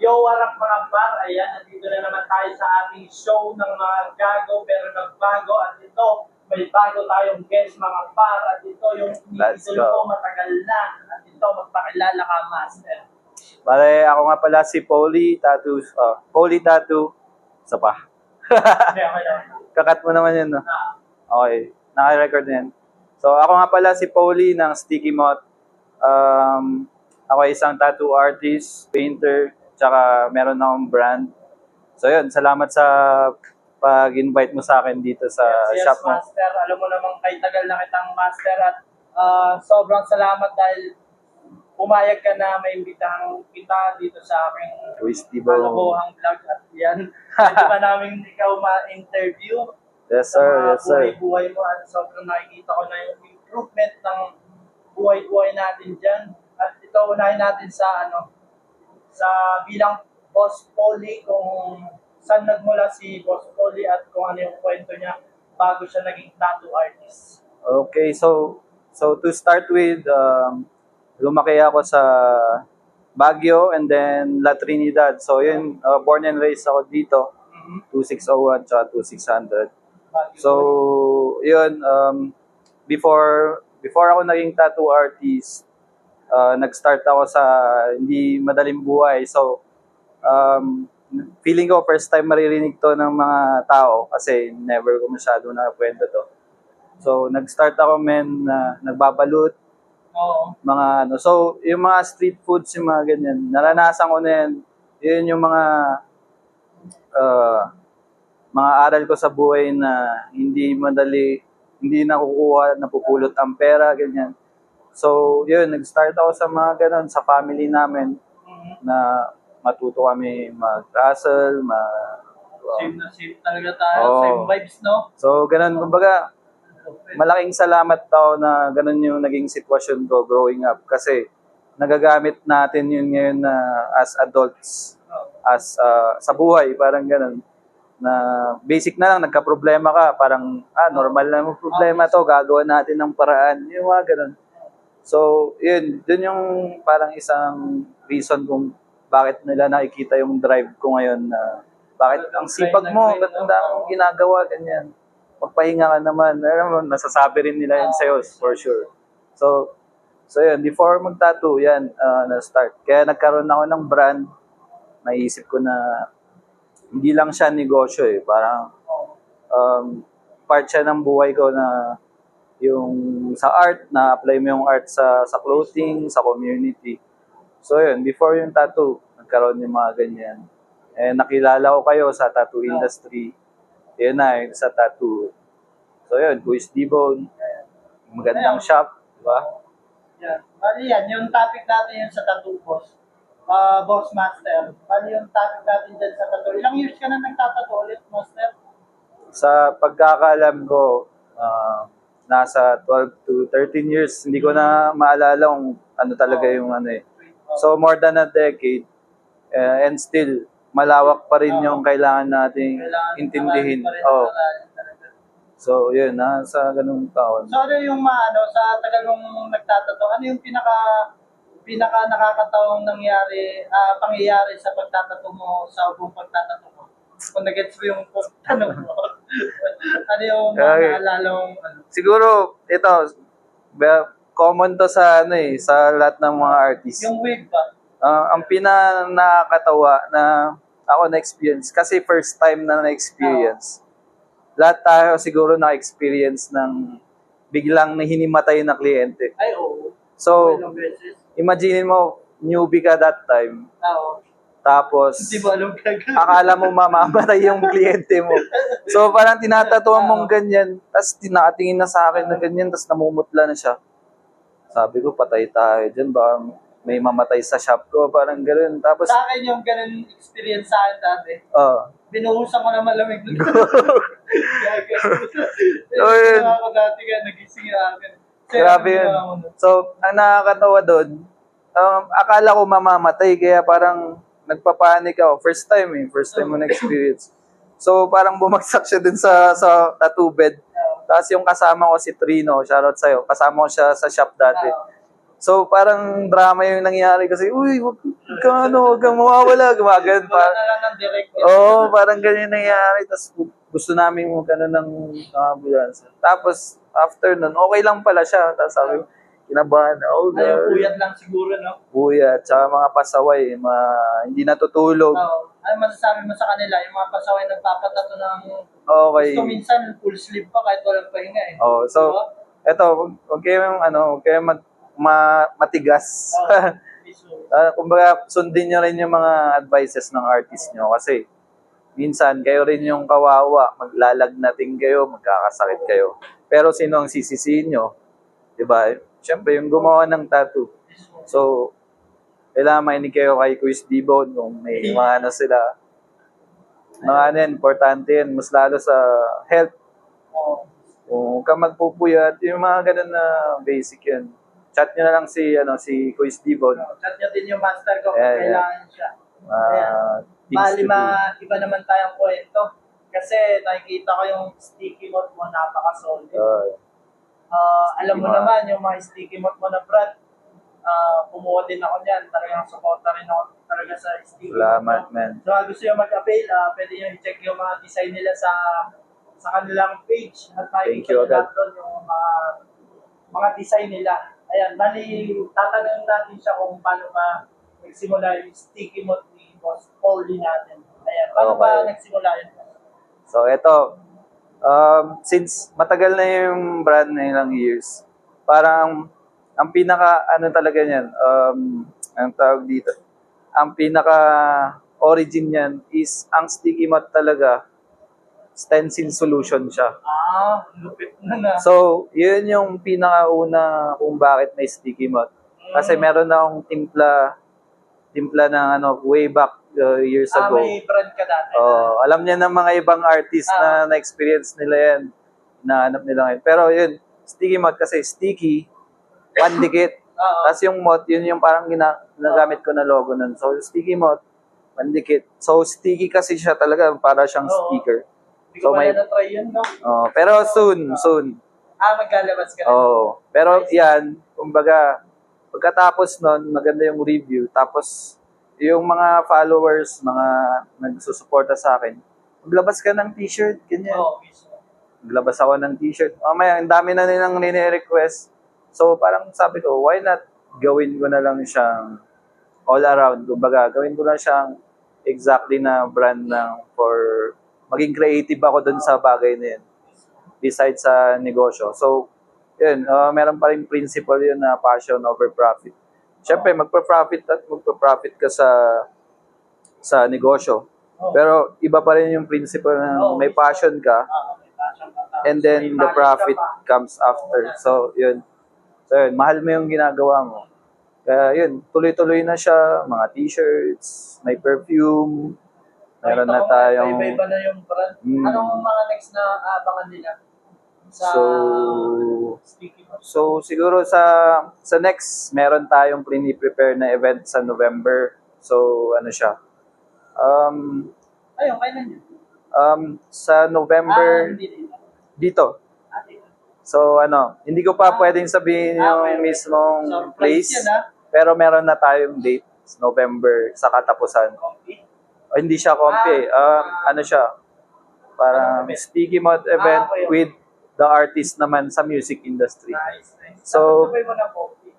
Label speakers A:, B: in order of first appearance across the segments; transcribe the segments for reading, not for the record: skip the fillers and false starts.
A: Yo, warap mga par, ayan, nandito na naman tayo sa ating show ng mga gago pero nagbago at ito, may bago tayong guest mga par at ito yung
B: Let's
A: iniidolo
B: go.
A: ko matagal na at ito, magpakilala ka master.
B: Bale, ako nga pala si Poly Tattoo. Isa pa.
A: Okay, okay lang.
B: Kakat mo naman yun, no?
A: Ah,
B: Okay, naka-record na yan. So, ako nga pala si Poly ng Sticky Moth. Ako ay isang tattoo artist, painter, tsaka meron akong brand. So, yun, salamat sa pag-invite mo sa akin dito sa
A: yes,
B: shop mo.
A: master, alam mo namang kay tagal na kitang master at sobrang salamat dahil pumayag ka na maimbitahan kita dito sa aking
B: Twisty
A: kalokohang vlog at yan. Pwede pa namin ikaw ma-interview
B: Yes,
A: sa
B: sir.
A: mga
B: Yes, sir.
A: buhay-buhay mo at sobrang nakikita ko na yung improvement ng buhay-buhay natin dyan. At ito unahin natin sa sa bilang Boss Polly kung saan nagmula si Boss Polly at kung ano yung kwento niya bago siya naging tattoo artist.
B: Okay, so to start with, lumaki ako sa Baguio and then La Trinidad. So yun, born and raised ako dito, 2601 tsaka 2600. So yun, before ako naging tattoo artist, nag-start ako sa hindi madaling buhay. So feeling ko first time maririnig to ng mga tao kasi never ko masyado nakakwento to. So nag-start ako na nagbabalot,
A: Oo.
B: mga ano. So, yung mga street foods, yung mga ganyan, naranasan ko na yan. Yun yung mga aral ko sa buhay na hindi madali, hindi nakukuha, napupulot ang pera, ganyan. So, yun, nag-start ako sa mga ganun, sa family namin, na matuto kami mag-hustle,
A: Same na same talaga tayo.
B: Oo.
A: Same vibes, no?
B: So, ganun, kumbaga, malaking salamat daw na ganun yung naging sitwasyon ko growing up kasi nagagamit natin yun ngayon na as adults, as sa buhay, parang ganun. Na basic na lang, nagka-problema ka, parang normal na yung problema to, gagawa natin ng paraan, yung mga ganun. So, yun, dun yung parang isang reason kung bakit nila nakikita yung drive ko ngayon na bakit ang sipag mo, ba't ang dami mong ginagawa, ganyan. Magpahinga ka naman. Alam mo, nasasabi rin nila yun sa'yo, for sure. So yun, before mag-tattoo, yan, na-start. Kaya nagkaroon ako ng brand. Naisip ko na hindi lang siya negosyo eh. Parang part siya ng buhay ko na yung sa art, na-apply mo yung art sa clothing, sa community. So yun, before yung tattoo, nagkaroon yung mga ganyan. Eh, nakilala ko kayo sa tattoo industry. Yun na, sa tattoo. So yun, Boys D-Bone. Magandang shop, di ba?
A: Yeah. Bali yan, yung topic natin yun sa tattoo boss. Boss master. Bali yung topic natin dyan sa tattoo. Ilang years ka na nagtatattoo ulit, master?
B: Sa pagkakaalam ko, nasa 12 to 13 years. Hindi ko na maalala kung ano talaga yung ano eh. So more than a decade. And still, malawak pa rin yung kailangan nating intindihin. Oh. So, yun, sa ganung taon.
A: So ano yung sa tagal mong nagtatato, ano yung pinaka nakakatawang pangyayari sa pagtatato mo, sa buong pagtatato mo? Kung nag-gets mo yung tanong mo. Ano yung naalala mong
B: Siguro, ito, common to sa sa lahat ng mga artists.
A: Yung wig ba?
B: Ang pinakakatawa na ako na-experience, kasi first time na na-experience. Lahat tayo siguro na-experience ng biglang hinimatay na kliyente.
A: Ay, oo.
B: So,
A: Ilang beses.
B: imagine mo, newbie ka that time.
A: Oo.
B: Tapos,
A: Hindi ba alam gagawin?
B: akala mo mamamatay yung kliyente mo. So, parang tinatatuan mong ganyan. Tapos, tinatingin na sa akin na ganyan. Tapos, namumutla na siya. Sabi ko, patay tayo dyan. Baka may mamatay sa shop ko. Parang gano'n. Tapos,
A: Sa akin yung ganun experience sa akin dati. Binuhusan ko na malamig na.
B: So, yun.
A: Ako dati ka, nagising na akin.
B: Grabe yun. So, ang nakakatawa doon, akala ko mamamatay. Kaya parang nagpapanik ako. First time mo na-experience. So, parang bumagsak siya dun sa tattoo bed. Tapos yung kasama ko si Trino, shoutout sa'yo. Kasama ko siya sa shop dati. So, parang drama yung nangyari kasi, uy, wag kang mawawala, gumagano
A: Wala
B: pa.
A: na lang ng direct.
B: Oo, parang ganyan nangyari. Tapos, gusto namin magkano ng ambulance. Tapos, after nun, okay lang pala siya. Tapos sabi ko, kinabahan, oh,
A: Ay, yung
B: God.
A: puyat lang siguro, no?
B: Kuya, tsaka mga pasaway, hindi natutulog.
A: Oo. Ano masasabi mo sa kanila? Yung mga pasaway nagpapatato ng
B: Okay.
A: gusto minsan full sleep pa kahit walang pahinga eh.
B: Oh, so,
A: Diba?
B: eto, huwag kayong matigas.
A: Oo. Mismo.
B: Kumbaga, sundin nyo rin yung mga advices ng artist nyo kasi minsan kayo rin yung kawawa, maglalagnating kayo, magkakasakit kayo. Pero sino ang sisisihin nyo? Diba? Siyempre, yung gumawa ng tattoo.
A: Mismo.
B: So, kailangan mainig kayo kay Quiz Dibon kung may mga sila. Mga importante yan, mas lalo sa health.
A: Oo.
B: Kung ka magpupuyat, yung mga ganun na basic yan. Chat nyo na lang si Quiz Dibon.
A: Chat nyo din yung master ko kung
B: Yeah, yeah.
A: kailangan siya.
B: Things to do.
A: Iba naman tayong kwento. Kasi nakikita ko yung sticky note mo, napaka-solid. Alam mo
B: Sticky
A: naman, yung mga sticky note mo na brand, kumuha din ako niyan. Talagang suporta rin ako talaga sa sticky
B: Salamat,
A: note.
B: man.
A: So, gusto nyo mag-avail, pwede nyo i-check yung mga design nila sa kanilang page. At
B: Thank
A: makikita
B: you
A: nyo
B: agad.
A: doon yung mga design nila. Ayan, bali, tatanungin natin siya kung paano ba nagsimula yung sticky note ni Boss Paulie natin. Ayan, paano ba
B: Okay.
A: nagsimula yun?
B: So, ito. Since matagal na yung brand na ilang years, parang ang pinaka, talaga niyan, ang tawag dito, ang pinaka origin niyan is, ang sticky mat talaga, stencil solution siya.
A: Lupit na.
B: So, yun yung pinakauna kung bakit may sticky mat. Kasi meron na akong timpla ng way back years ago.
A: May brand ka dati.
B: Alam niya ng mga ibang artist na na-experience nila yan. Hinahanap nila ngayon. Pero yun, sticky mat kasi sticky, pandikit. Tapos yung mat, yun yung parang ginagamit ko na logo nun. So, sticky mat, pandikit. So, sticky kasi siya talaga, para siyang sticker.
A: Hindi ko
B: So,
A: pala
B: may-
A: na-try yun, no?
B: Pero soon.
A: Maglalabas ka na.
B: Pero yan, kumbaga, pagkatapos nun, maganda yung review. Tapos, yung mga followers, mga nagsusuporta sa akin, maglabas ka ng t-shirt, ganyan.
A: Mismo.
B: Maglabas ako ng t-shirt. Mamaya, ang dami na nilang nire-request. So, parang sabi ko, why not gawin ko na lang siyang all around. Kumbaga, gawin ko na siyang exactly na brand for maging creative ako dun sa bagay na yun. Besides sa negosyo. So, yun, meron pa rin principle yun na passion over profit. Siyempre, magpa-profit ka sa negosyo. Pero iba pa rin yung principle na may passion ka
A: May passion ka.
B: and then the profit comes after. So, yun. Mahal mo yung ginagawa mo. Kaya yun, tuloy-tuloy na siya, mga t-shirts, may perfume, meron na tayong...
A: Iba-iba na yung brand. Anong mga next na abangan nila? Sticky note.
B: So siguro sa next, meron tayong prepare na event sa November. So ano siya?
A: Kailan yun?
B: Sa November
A: Hindi.
B: dito.
A: Dito.
B: So hindi ko pa pwedeng sabihin yung mismong
A: Surprise
B: place.
A: yan,
B: Pero meron na tayong date, November sa katapusan.
A: Coffee?
B: Hindi siya kompi. Ano siya? Parang sticky mat event
A: Okay.
B: with the artist naman sa music industry.
A: Nice.
B: So,
A: Sabay mo na coffee.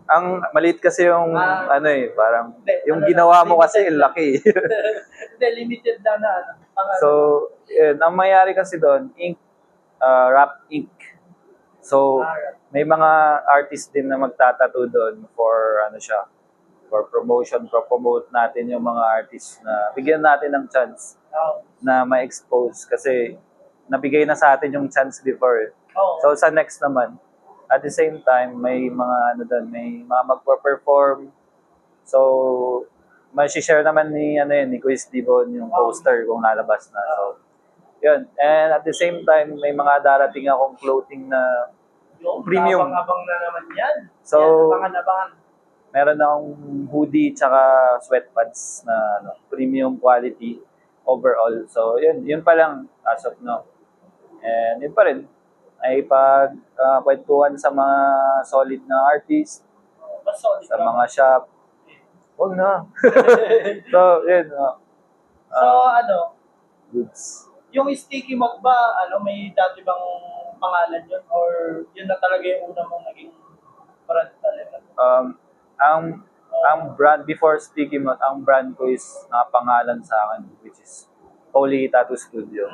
B: ang maliit kasi yung parang
A: Hindi,
B: yung ginawa mo kasi
A: limited
B: laki.
A: Hindi, limited lang na
B: So, yun, ang mayari kasi doon, rap ink. So, may mga artist din na magtatattoo doon for for promotion, promote natin yung mga artist na bigyan natin ng chance na ma-expose kasi nabigay na sa atin yung chance before. So sa next naman, at the same time, may mga may mga magpa-perform. So, ma-share naman ni Quiz Dibon yung poster kung lalabas na. So, yun. And at the same time, may mga darating akong clothing na premium.
A: Abang-abang na naman yan.
B: So,
A: Abangan.
B: meron akong hoodie tsaka sweatpants na premium quality overall. So, yun pa lang as of now. And yun pa rin, ay kwentuhan sa mga solid na artist
A: Mas solid
B: sa
A: ka.
B: mga shop. Huwag na. So, yun.
A: So,
B: Goods.
A: yung sticky mug ba, may dati bang pangalan yun? Or yun na talaga yung una mong naging brand talaga?
B: Ang brand before Sticky Mouth, ang brand ko is pangalan sa akin, which is Holy Tattoo Studio.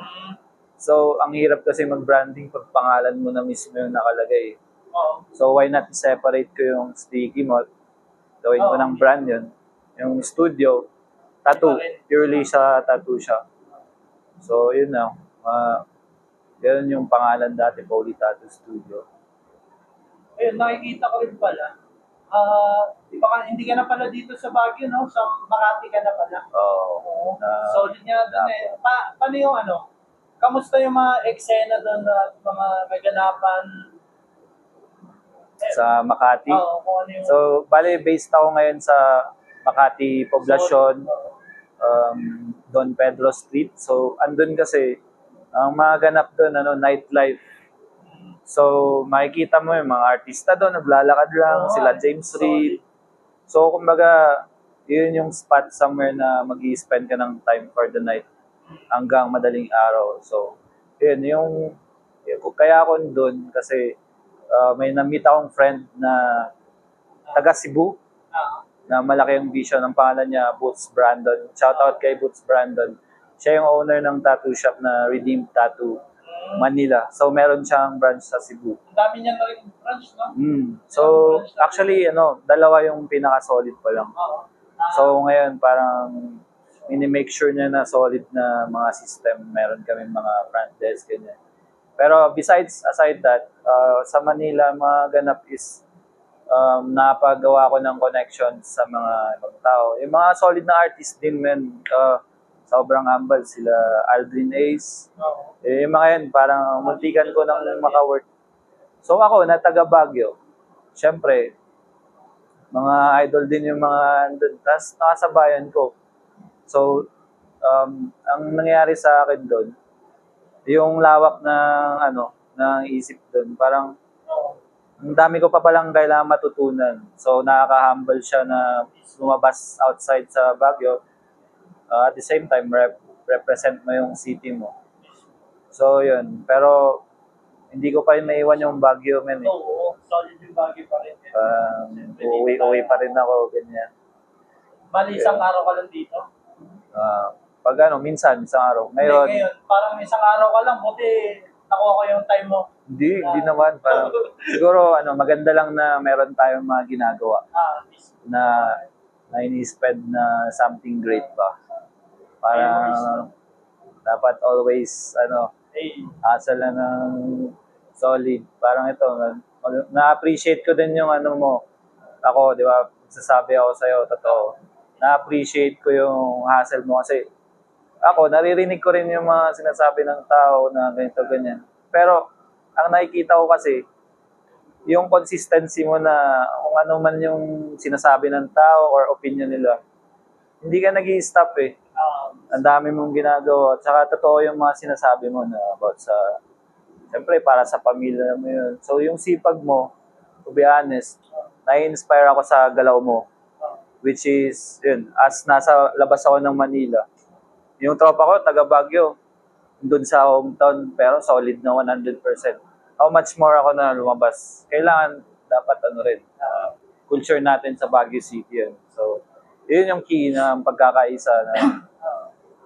B: So, ang hirap kasi mag-branding pag pangalan mo na mismo yung nakalagay.
A: Oo.
B: So, why not separate ko yung Sticky Mouth? Gawin ko
A: Oo.
B: ng brand yun. Yung studio, tattoo. Purely sa tattoo siya. So, yun na. Ganun yung pangalan dati, Holy Tattoo Studio.
A: Ayun, nakikita ko rin pala. Hindi ka na pala dito sa Baguio, no? Sa Makati ka na pala. Oo. Solid nga doon eh. Paano yung kamusta yung mga eksena doon at mga kaganapan?
B: Sa Makati.
A: Oo, kung ano yung...
B: So, bale, based ako ngayon sa Makati Poblacion, Don Pedro Street. So, andun kasi, ang mga ganap doon, nightlife. So, makikita mo yung mga artista doon, naglalakad lang, sila James Reid. So, kumbaga, yun yung spot somewhere na mag-i-spend ka ng time for the night hanggang madaling araw. So, yun, kaya ako doon kasi may na-meet akong friend na taga Cebu, na malaki yung vision. Ang pangalan niya, Boots Brandon. Shoutout kay Boots Brandon. Siya yung owner ng tattoo shop na Redeemed Tattoo Manila. So, meron siyang branch sa Cebu.
A: Ang dami niya na rin branch, no?
B: So, actually, dalawa yung pinaka-solid pa lang. So, ngayon, parang make sure niya na solid na mga system. Meron kami mga front desk, ganyan. Pero aside that, sa Manila, mga ganap is napagawa ko ng connections sa mga ibang tao. Yung mga solid na artist din, men. Sobrang humble sila, Aldrin Ace. Yung mga yan, parang muntikan ko nang maka-work. So ako, na taga Baguio, syempre, mga idol din yung mga andun. Tapos nakasabayan ko. So, ang nangyari sa akin doon, yung lawak ng isip doon, parang ang dami ko pa palang kailangan matutunan. So, nakaka-humble siya na lumabas outside sa Baguio. At the same time, represent mo yung city mo. So, yun. Pero, hindi ko pa rin maiwan yung Baguio, men.
A: Oo, solid yung Baguio pa rin.
B: Uwi pa rin ako, ganyan.
A: Bali, isang araw ka lang dito?
B: Pag minsan, isang araw. Ngayon,
A: parang isang araw ka lang, buti nakuha ko yung time mo.
B: Hindi naman. Parang, siguro, maganda lang na meron tayong mga ginagawa na ini-spend na something great ba. Para dapat always, hustle na ng solid. Parang ito, na-appreciate ko din yung mo. Ako, di ba, sasabi ako sa'yo, totoo. Na-appreciate ko yung hustle mo kasi ako, naririnig ko rin yung mga sinasabi ng tao na ganito, ganyan. Pero, ang nakikita ko kasi, yung consistency mo na kung ano man yung sinasabi ng tao or opinion nila, hindi ka nag-i-stop eh. Ang dami mong ginagawa. Tsaka totoo yung mga sinasabi mo na about sa, siyempre para sa pamilya mo yun. So yung sipag mo, to be honest, nai-inspire ako sa galaw mo. Which is, yun, as nasa labas ako ng Manila, yung tropa ko, taga Baguio, doon sa hometown, pero solid na 100%. How much more ako na lumabas? Kailangan, dapat rin, culture natin sa Baguio City yun. So, yun yung key na pagkakaisa na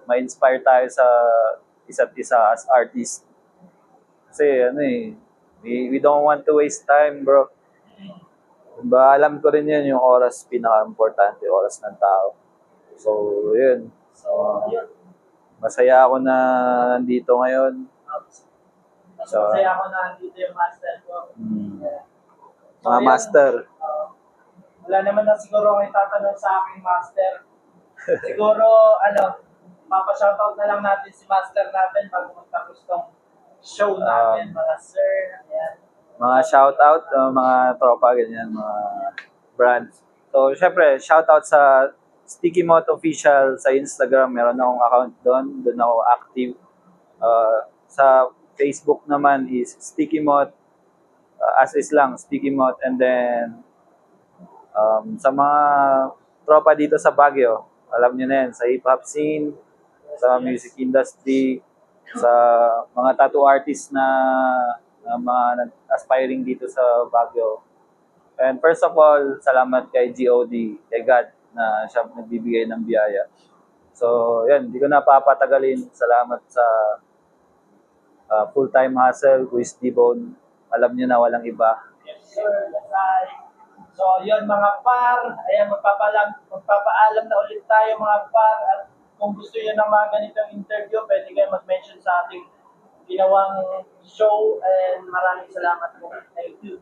B: ma-inspire tayo sa isa't isa as artist. Kasi, we don't want to waste time, bro. Diba, alam ko rin yun, yung oras, pinaka-importante, oras ng tao. So, yun. Masaya ako na nandito ngayon.
A: Masaya ako na nandito yung master ko.
B: Mga master.
A: Wala naman na siguro kayo tatanong sa aking master. Siguro, mapa-shoutout na lang natin si master natin bago magtapos tong show natin, mga sir. Ayan.
B: Mga shoutout, mga tropa, ganyan, mga brands. So, syempre, shoutout sa Sticky Mouth Official sa Instagram. Meron akong account doon. Doon ako active. Sa Facebook naman is Sticky Mouth. As is lang, Sticky Mouth. And then, Sa mga tropa dito sa Baguio, alam niyo na yan, sa hip-hop scene, sa music industry, sa mga tattoo artists na mga aspiring dito sa Baguio. And first of all, salamat kay GOD, kay God, na siya nagbibigay ng biyaya. So, yan, hindi ko na papatagalin. Salamat sa full-time hustle, Quiz D-Bone. Alam niyo na walang iba.
A: Yes, sir. That's right. So, yun mga par. Ayan, magpapaalam na ulit tayo mga par. At kung gusto nyo ng mga ganitong interview, pwede kayo mag-mention sa ating ginawang show. And maraming salamat po. Thank you.